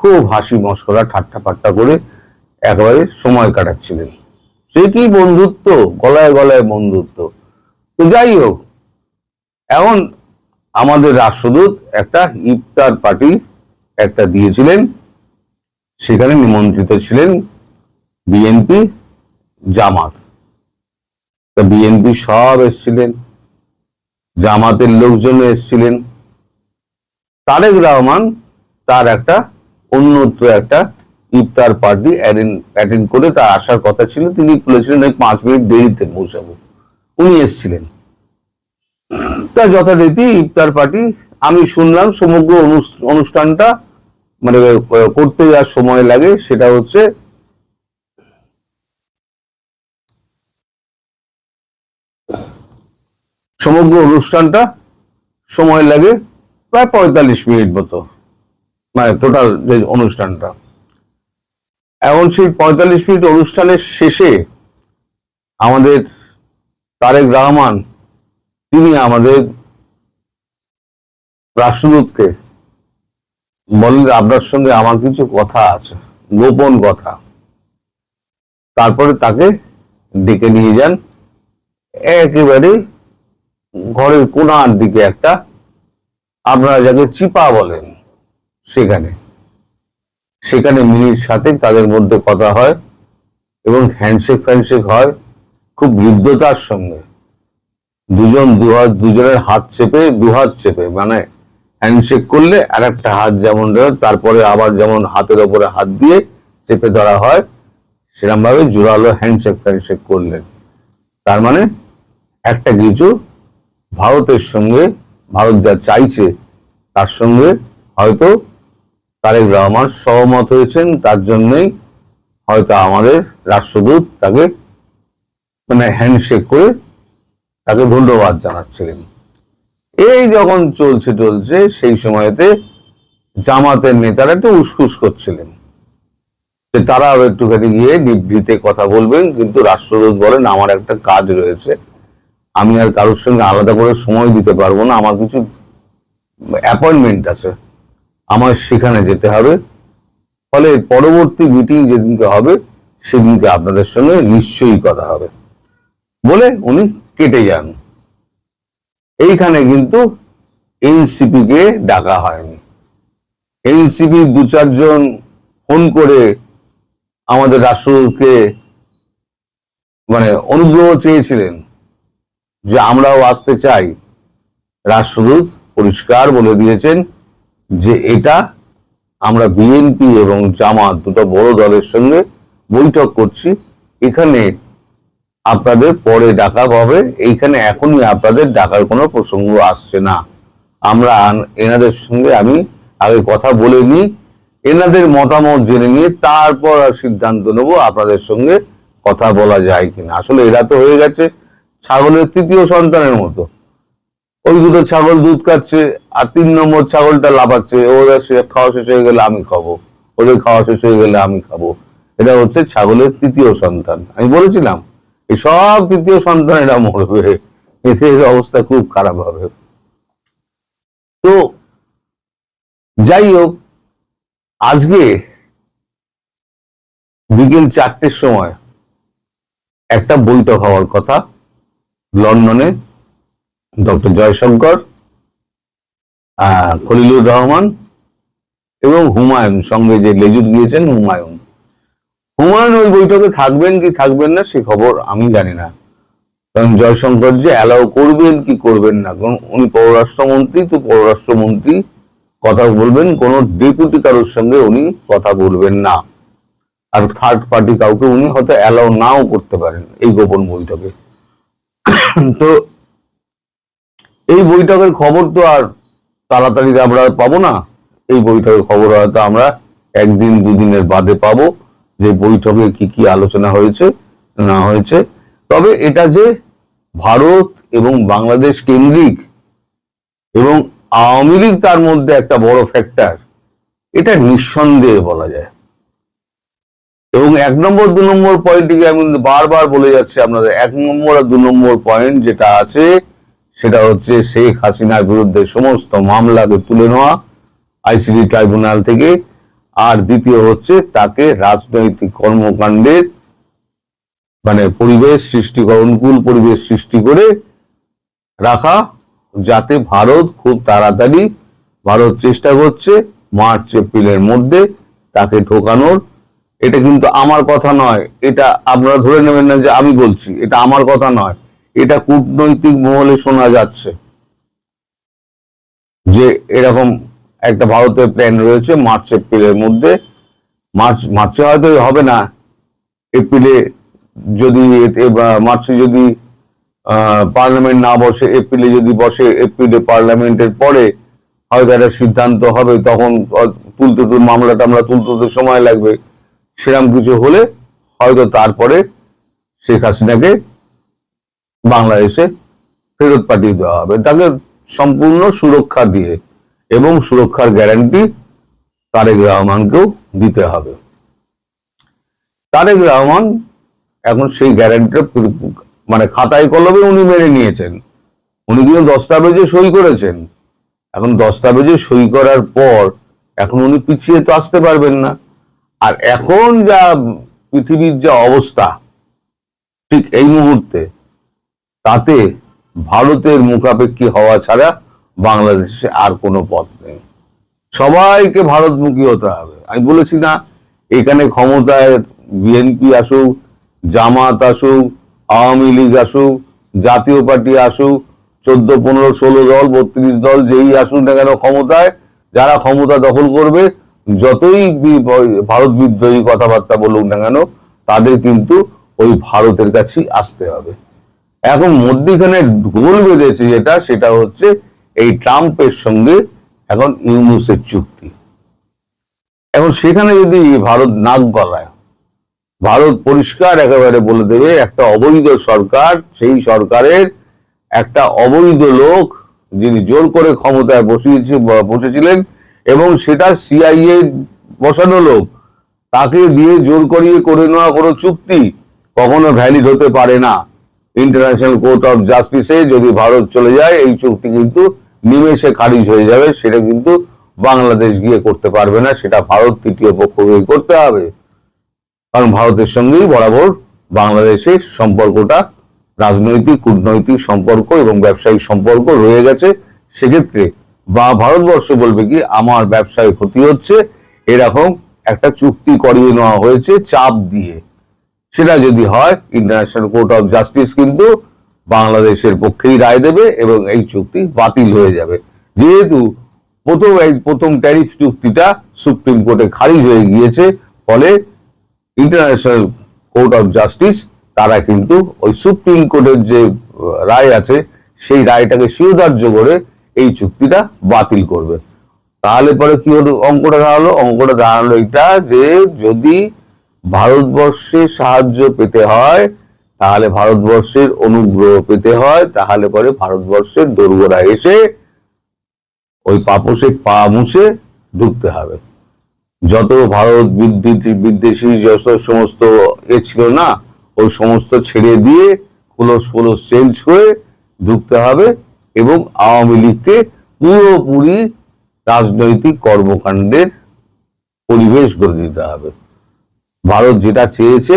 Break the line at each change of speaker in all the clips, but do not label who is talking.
খুব হাসি মশকরা ঠাট্টা পাট্টা করে একেবারে সময় কাটাচ্ছিলেন। সে কি বন্ধুত্ব, গলায় গলায় বন্ধুত্ব। তো যাই হোক, এখন আমাদের রাষ্ট্রদূত একটা ইফতার পার্টি একটা দিয়েছিলেন, সেখানে নিমন্ত্রিত ছিলেন বিএনপি, জামাত। তা বিএনপি সব এসছিলেন, জামাতের লোকজন এসছিলেন। তারেক রহমান তার একটা অন্যত্র একটা ইফতার পার্টি অ্যাটেন্ড করে তার আসার কথা ছিল। তিনি বলেছিলেন 5 মিনিট দেরিতে পৌঁছাবো। উনি এসছিলেন। তা যথারীতি ইফতার পার্টি আমি শুনলাম সমগ্র অনুষ্ঠানটা মানে করতে যা সময় লাগে সেটা হচ্ছে সমগ্র অনুষ্ঠানটা সময় লাগে প্রায় 45 মিনিট মতো, মানে টোটাল যে অনুষ্ঠানটা। এখন সেই 45 মিনিট অনুষ্ঠানের শেষে আমাদের তারেক রহমান তিনি আমাদের রাষ্ট্রদূতকে বললেন আপনার সঙ্গে আমার কিছু কথা আছে, গোপন কথা। তারপরে তাকে ডেকে নিয়ে যান একেবারে ঘরের কোণার দিকে একটা, আপনারা যাকে চিপা বলেন, সেখানে মিনিট 7 তাদের মধ্যে কথা হয় এবং হ্যান্ডশেক ফ্যান্ডশেক হয় খুব হৃদ্যতার সঙ্গে। দুজনের হাত চেপে, দুহাত চেপে, মানে হ্যান্ডশেক করলে আর একটা হাত যেমন তারপরে আবার যেমন হাতের ওপরে হাত দিয়ে চেপে ধরা হয়, সেরকম ভাবে জোরালো হ্যান্ডশেক ফ্যান্ডশেক করলেন। তার মানে একটা কিছু ভারতের সঙ্গে, ভারত যা চাইছে তার সঙ্গে হয়তো তারেক রহমান সহমত হয়েছেন, তার জন্যই হয়তো আমাদের রাষ্ট্রদূত তাকে মানে হ্যান্ডশেক করে তাকে ধন্যবাদ জানাচ্ছিলেন। এই যখন চলছে সেই সময়তে জামাতের নেতারা একটু উসখুস করছিলেন যে তারাও একটুখানি গিয়ে নিভৃতে কথা বলবেন, কিন্তু রাষ্ট্রদূত বলেন আমার একটা কাজ রয়েছে, আমি আর কারোর সঙ্গে আলাদা করে সময় দিতে পারবো না, আমার কিছু অ্যাপয়েন্টমেন্ট আছে, আমার সেখানে যেতে হবে, ফলে পরবর্তী মিটিং যেদিনকে হবে সেদিনকে আপনাদের সঙ্গে নিশ্চয়ই কথা হবে বলে উনি কেটে যান। এইখানে কিন্তু এনসিপি কে ডাকা হয়নি। এনসিপি 2-4 জন ফোন করে আমাদের রাষ্ট্রদূতকে মানে অনুগ্রহ চেয়েছিলেন যে আমরাও আসতে চাই। রাষ্ট্রদূত পরিষ্কার বলে দিয়েছেন যে এটা আমরা বিএনপি এবং জামাত দুটো বড় দলের সঙ্গে বৈঠক করছি, এখানে আপনাদের পরে ডাকা হবে, এইখানে এখনই আপনাদের ডাকার কোনো প্রসঙ্গ আসছে না। আমরা এনাদের সঙ্গে আমি আগে কথা বলে নিই, এনাদের মতামত জেনে নিয়ে তারপর সিদ্ধান্ত নেব আপনাদের সঙ্গে কথা বলা যায় কিনা। আসলে এরা তো হয়ে গেছে ছাগলের 3য় সন্তানের মতো। ওই দুটো ছাগল দুধ খাচ্ছে আর 3 নম্বর ছাগলটা লাফাচ্ছে, ওদের খাওয়া শেষ হয়ে গেলে আমি খাবো, ওদের খাওয়া শেষ হয়ে গেলে আমি খাবো। এটা হচ্ছে ছাগলের 3য় সন্তান। আমি বলেছিলাম এই সব 3য় সন্তান এরা মরবে, এতে অবস্থা খুব খারাপ হবে। তো যাই হোক, আজকে বিকেল 4টের সময় একটা বৈঠক হওয়ার কথা লন্ডনে। ডক্টর জয়শঙ্কর, খলিলুর রহমান এবং হুমায়ুন সঙ্গে যে লেজুর গিয়েছেন হুমায়ুন ওই বৈঠকে থাকবেন কি থাকবেন না সে খবর আমি জানি না, কারণ জয়শঙ্কর যে অ্যালাউ করবেন কি করবেন না, কারণ উনি পররাষ্ট্রমন্ত্রী, তো পররাষ্ট্রমন্ত্রী কথা বলবেন, কোন ডেপুটি কারোর সঙ্গে উনি কথা বলবেন না, আর থার্ড পার্টি কাউকে উনি হয়তো অ্যালাউ নাও করতে পারেন এই গোপন বৈঠকে। তো এই বৈঠকের খবর তো আর তাড়াতাড়ি আমরা পাবো না, এই বৈঠকের খবর হয়তো আমরা 1-2 দিনের বাদে পাবো যে বৈঠকে কি কি আলোচনা হয়েছে না হয়েছে। তবে এটা যে ভারত এবং বাংলাদেশ কেন্দ্রিক এবং আওয়ামী লীগ তার মধ্যে একটা বড় ফ্যাক্টর, এটা নিঃসন্দেহে বলা যায়। এবং 1 নম্বর 2 নম্বর পয়েন্টটিকে আমি বারবার বলে যাচ্ছি আপনাদের, 1 নম্বর আর 2 নম্বর পয়েন্ট যেটা আছে সেটা হচ্ছে শেখ হাসিনার বিরুদ্ধে সমস্ত মামলাকে তুলে নেওয়া আইসিডি ট্রাইব্যুনাল থেকে, আর দ্বিতীয় হচ্ছে তাকে রাজনৈতিক কর্মকাণ্ডের মানে পরিবেশ সৃষ্টি করা, অনুকূল পরিবেশ সৃষ্টি করে রাখা, যাতে ভারত খুব তাড়াতাড়ি, ভারত চেষ্টা করছে মার্চ এপ্রিলের মধ্যে তাকে ঢোকানোর। এটা কিন্তু আমার কথা নয়, এটা আপনারা ধরে নেবেন না যে আমি বলছি, এটা আমার কথা নয়, এটা কূটনৈতিক মহলে শোনা যাচ্ছে যে এরকম একটা ভারতের প্ল্যান রয়েছে মার্চ এপ্রিলের মধ্যে। মার্চে হয়তো হবে না, এপ্রিলে যদি মার্চে যদি পার্লামেন্ট না বসে, এপ্রিলে যদি বসে, এপ্রিলে পার্লামেন্টের পরে হয়তো একটা সিদ্ধান্ত হবে, তখন মামলা টামলা তুলতে সময় লাগবে। সেরকম কিছু হলে হয়তো তারপরে শেখ হাসিনাকে বাংলাদেশে ফেরত পাঠিয়ে দেওয়া হবে, তাকে সম্পূর্ণ সুরক্ষা দিয়ে, এবং সুরক্ষার গ্যারান্টি তারেক রহমানকেও দিতে হবে। তারেক রহমান এখন সেই গ্যারান্টিটা মানে খাতায় কলমে উনি মেনে নিয়েছেন, উনি কিন্তু দস্তাবেজে সই করেছেন। এখন দস্তাবেজে সই করার পর এখন উনি পিছিয়ে তো আসতে পারবেন না। আর এখন যা পৃথিবীর যা অবস্থা ঠিক এই মুহূর্তে, তাতে ভারতের মুখাপেক্ষী হওয়া ছাড়া বাংলাদেশে আর কোনো পথ নেই। সবাইকে ভারতমুখী হতে হবে। আমি বলেছি না, এখানে ক্ষমতায় বিএনপি আসুক, জামাত আসুক, আওয়ামী লীগ আসুক, জাতীয় পার্টি আসুক, 14, 15, 16 দল, 32 দল, যেই আসুক না কেন ক্ষমতায়, যারা ক্ষমতা দখল করবে, যতই ভারত বিদ্রোহী কথাবার্তা বলুক না কেন, তাদের কিন্তু ওই ভারতের কাছেই আসতে হবে। এখন মধ্যখানে গোল বেঁধেছে যেটা, সেটা হচ্ছে এই ট্রাম্পের সঙ্গে এখন ইউনূসের চুক্তি। এখন সেখানে যদি ভারত নাক গলায়, ভারত পরিষ্কার একেবারে বলে দেবে একটা অবৈধ সরকার, সেই সরকারের একটা অবৈধ লোক যিনি জোর করে ক্ষমতায় বসেছিলেন, এবং সেটা সিআইএ বসানো লোক, তাকে দিয়ে জোর করিয়ে করে নেওয়া কোনো চুক্তি কখনো ভ্যালিড হতে পারে না। ইন্টারন্যাশনাল কোর্ট অফ জাস্টিসে যদি ভারত চলে যায়, এই চুক্তি কিন্তু নিমেষে খারিজ হয়ে যাবে। সেটা কিন্তু বাংলাদেশ গিয়ে করতে পারবে না, সেটা ভারত তৃতীয় পক্ষকে করতে হবে। কারণ ভারতের সঙ্গেই বরাবর বাংলাদেশের সম্পর্কটা রাজনৈতিক, কূটনৈতিক সম্পর্ক এবং ব্যবসায়িক সম্পর্ক রয়ে গেছে। সেক্ষেত্রে ভারতবর্ষ বলবে কি, আমার ব্যবসায় ক্ষতি হচ্ছে, এরকম একটা চুক্তি করিয়ে নেওয়া হয়েছে চাপ দিয়ে। সেটা যদি হয়, ইন্টারন্যাশনাল কোর্ট অফ জাস্টিস কিন্তু বাংলাদেশের পক্ষেই রায় দেবে এবং এই চুক্তি বাতিল হয়ে যাবে। যেহেতু প্রথম ট্যারিফ চুক্তিটা সুপ্রিম কোর্টে খারিজ হয়ে গিয়েছে, ফলে ইন্টারন্যাশনাল কোর্ট অফ জাস্টিস তারা কিন্তু ওই সুপ্রিম কোর্টের যে রায় আছে, সেই রায়টাকে শিরোধার্য করে এই চুক্তিটা বাতিল করবে। তাহলে পরে কি হলো, অঙ্কটা দাঁড়ালো এটা, যে যদি ভারতবর্ষে সাহায্য পেতে হয়, তাহলে ভারতবর্ষের অনুগ্রহ পেতে হয়, তাহলে পরে ভারতবর্ষের দোরগোড়া এসে ওই পাপোশে পা মুছে ঢুকতে হবে। যত ভারত বিদ্বেষী যত সমস্ত ছিল না, ওই সমস্ত ছেড়ে দিয়ে খোলস চেঞ্জ করে ঢুকতে হবে, এবং আওয়ামী লীগকে পুরোপুরি রাজনৈতিক কর্মকাণ্ডের পরিবেশ গড়ে দিতে হবে। ভারত যেটা চেয়েছে,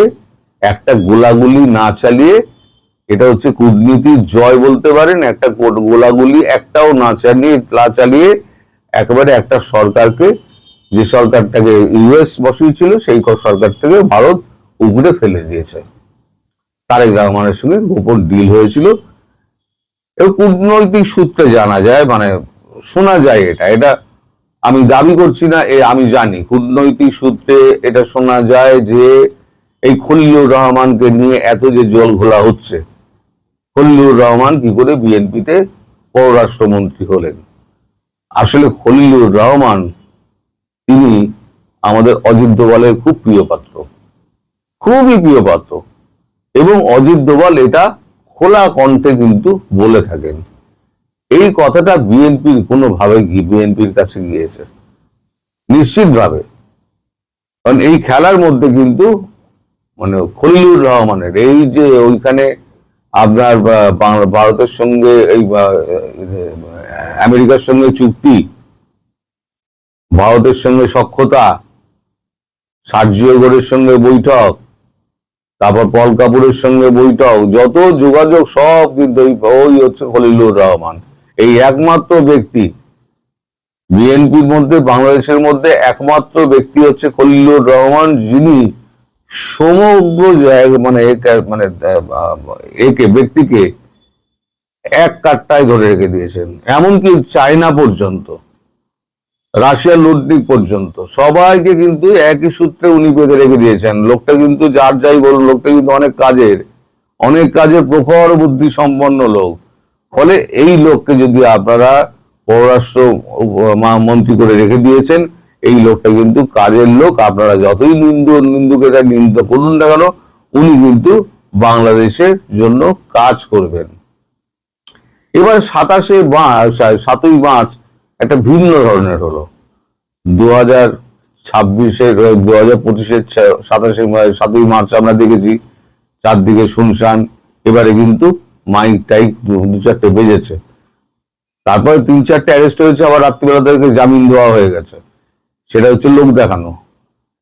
একটা গোলাগুলি না চালিয়ে, এটা হচ্ছে কূটনীতির জয় বলতে পারেন, একটা গোলাগুলি একটাও না চালিয়ে একেবারে একটা সরকারকে, যে সরকারটাকে ইউএস বসিয়েছিল, সেই সরকারটাকে ভারত উপরে ফেলে দিয়েছে। তারেক রহমানের সঙ্গে গোপন ডিল হয়েছিল, এবং কূটনৈতিক সূত্রে জানা যায়, মানে শোনা যায়, এটা আমি দাবি করছি না, আমি জানি কূটনৈতিক সূত্রে এটা শোনা যায় যে এই খলিলুর রহমানকে নিয়ে এত যে জল ঘোলা হচ্ছে, খলিলুর রহমান কি করে বিএনপিতে পররাষ্ট্রমন্ত্রী হলেন। আসলে খলিলুর রহমান তিনি আমাদের অজিত দোভালের খুব প্রিয় পাত্র, খুবই প্রিয় পাত্র, এবং অজিত দোভাল এটা খোলা কণ্ঠে কিন্তু বলে থাকেন। এই কথাটা বিএনপির কোনোভাবে বিএনপির কাছে গিয়েছে নিশ্চিতভাবে, কারণ এই খেলার মধ্যে কিন্তু মানে খলিলুর রহমানের এই যে ওইখানে আপনার ভারতের সঙ্গে এই আমেরিকার সঙ্গে চুক্তি, ভারতের সঙ্গে সখ্যতা, সার্জিও গোরের সঙ্গে বৈঠক, তারপর পল কাপুরের সঙ্গে বৈঠক, যত যোগাযোগ সব কিন্তু ওই হচ্ছে খলিলুর রহমান। এই একমাত্র ব্যক্তি বিএনপির মধ্যে, বাংলাদেশের মধ্যে একমাত্র ব্যক্তি হচ্ছে খলিলুর রহমান, যিনি সমগ্র একে ব্যক্তিকে এক কাট্টায় ধরে রেখে দিয়েছেন। এমনকি চায়না পর্যন্ত, রাশিয়ার লুটনিক পর্যন্ত সবাইকে কিন্তু একই সূত্রে উনি বেঁধে রেখে দিয়েছেন। লোকটা কিন্তু যার যাই বলুন, লোকটা কিন্তু অনেক কাজের প্রখর বুদ্ধি সম্পন্ন লোক। ফলে এই লোককে যদি আপনারা পররাষ্ট্র মন্ত্রী করে রেখে দিয়েছেন, এই লোকটা কিন্তু কাজের লোক। আপনারা যতই নিন্দুকেরা নিন্দা করুন না কেন, উনি কিন্তু বাংলাদেশের জন্য কাজ করবেন। এবার 7ই মার্চ একটা ভিন্ন ধরনের হলো। 2025-এর 7ই মার্চ আমরা দেখেছি চারদিকে শুনশান। এবারে কিন্তু মাইক টাইক দু চারটে বেজেছে, তারপরে 3-4টে অ্যারেস্ট হয়েছে, আবার রাত্রিবেলা তাদেরকে জামিন দেওয়া হয়ে গেছে। সেটা হচ্ছে লোক দেখানো।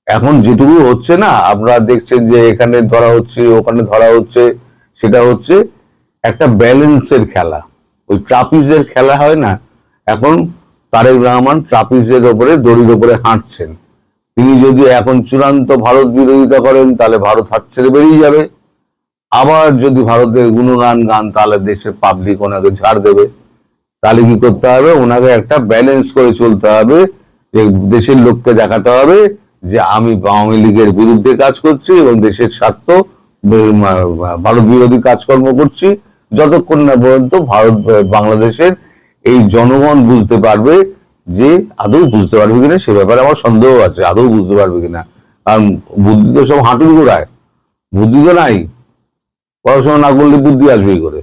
এখন যেটুকু হচ্ছে না, আপনারা দেখছেন যে এখানে ধরা হচ্ছে, ওখানে ধরা হচ্ছে, সেটা হচ্ছে একটা ব্যালেন্সের খেলা। ওই ট্রাপিজের খেলা হয় না, এখন তারেক রহমান ট্রাপিজের ওপরে, দড়ির ওপরে হাঁটছেন। তিনি যদি এখন চূড়ান্ত ভারত বিরোধিতা করেন, তাহলে ভারত হাত ছেড়ে বেরিয়ে যাবে। আবার যদি ভারতের গুণগান গান, তাহলে দেশের পাবলিক ওনাকে ছাড় দেবে। তাহলে কি করতে হবে? ওনাকে একটা ব্যালেন্স করে চলতে হবে, যে দেশের লোককে দেখাতে হবে যে আমি আওয়ামী লীগের বিরুদ্ধে কাজ করছি এবং দেশের স্বার্থ, ভারত বিরোধী কাজকর্ম করছি, যতক্ষণ না পর্যন্ত বাংলাদেশের এই জনগণ বুঝতে পারবে। যে আদৌ বুঝতে পারবে কিনা সে ব্যাপারে আমার সন্দেহ আছে, আদৌ বুঝতে পারবে কিনা। কারণ বুদ্ধি তো সব হাঁটুর গোড়ায়, বুদ্ধি তো নাই। পড়াশোনা না করলে বুদ্ধি আসবেই করে।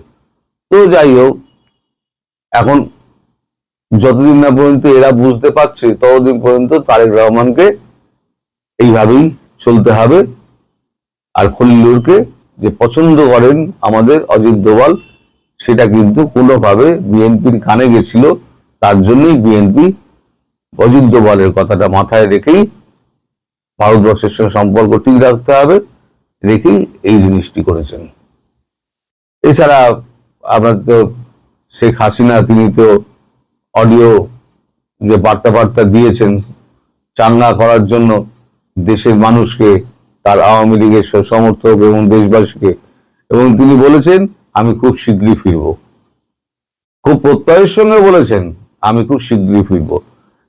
তো যাই হোক, এখন যতদিন না পর্যন্ত এরা বুঝতে পারছে, ততদিন পর্যন্ত তারেক রহমানকে এইভাবেই চলতে হবে। আর খলিলুরকে যে পছন্দ করেন আমাদের অজিত দোভাল, সেটা কিন্তু কোনোভাবে বিএনপির কানে গেছিল। তার জন্যই বিএনপি অজিত দোভালের কথাটা মাথায় রেখেই ভারতবর্ষের সঙ্গে সম্পর্ক ঠিক রাখতে হবে, রেখেই এই জিনিসটি করেছেন। এছাড়া আপনার তো শেখ হাসিনা, তিনি তো অডিও যে বার্তা দিয়েছেন চাঙ্গা করার জন্য দেশের মানুষকে, তার আওয়ামী লীগের সমর্থক এবং দেশবাসীকে, এবং তিনি বলেছেন আমি খুব শীঘ্রই ফিরবো। খুব প্রত্যয়ের সঙ্গে বলেছেন আমি খুব শীঘ্রই ফিরবো।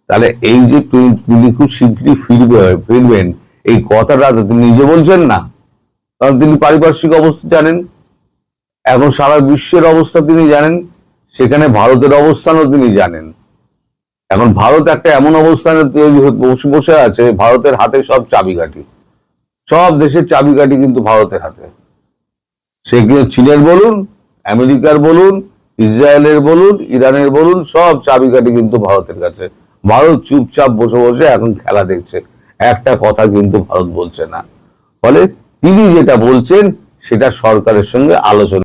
তাহলে এই যে তিনি খুব শীঘ্রই ফিরবেন, এই কথাটা তিনি নিজে বলছেন না, কারণ তিনি পারিপার্শ্বিক অবস্থা জানেন, এখন সারা বিশ্বের অবস্থা তিনি জানেন, সেখানে ভারতের অবস্থানও তিনি জানেন। এখন ভারত একটা এমন অবস্থানে বসে আছে, ভারতের হাতে সব চাবিকাঠি, সব দেশের চাবিকাঠি কিন্তু ভারতের হাতে। সে কিন্তু চীনের বলুন, আমেরিকার বলুন, ইসরায়েলের বলুন, ইরানের বলুন, সব চাবিকাঠি কিন্তু ভারতের কাছে। ভারত চুপচাপ বসে বসে এখন খেলা দেখছে, একটা কথা কিন্তু ভারত বলছে না। ফলে তিনি যেটা বলছেন সেটা সরকারের সঙ্গে আলোচনা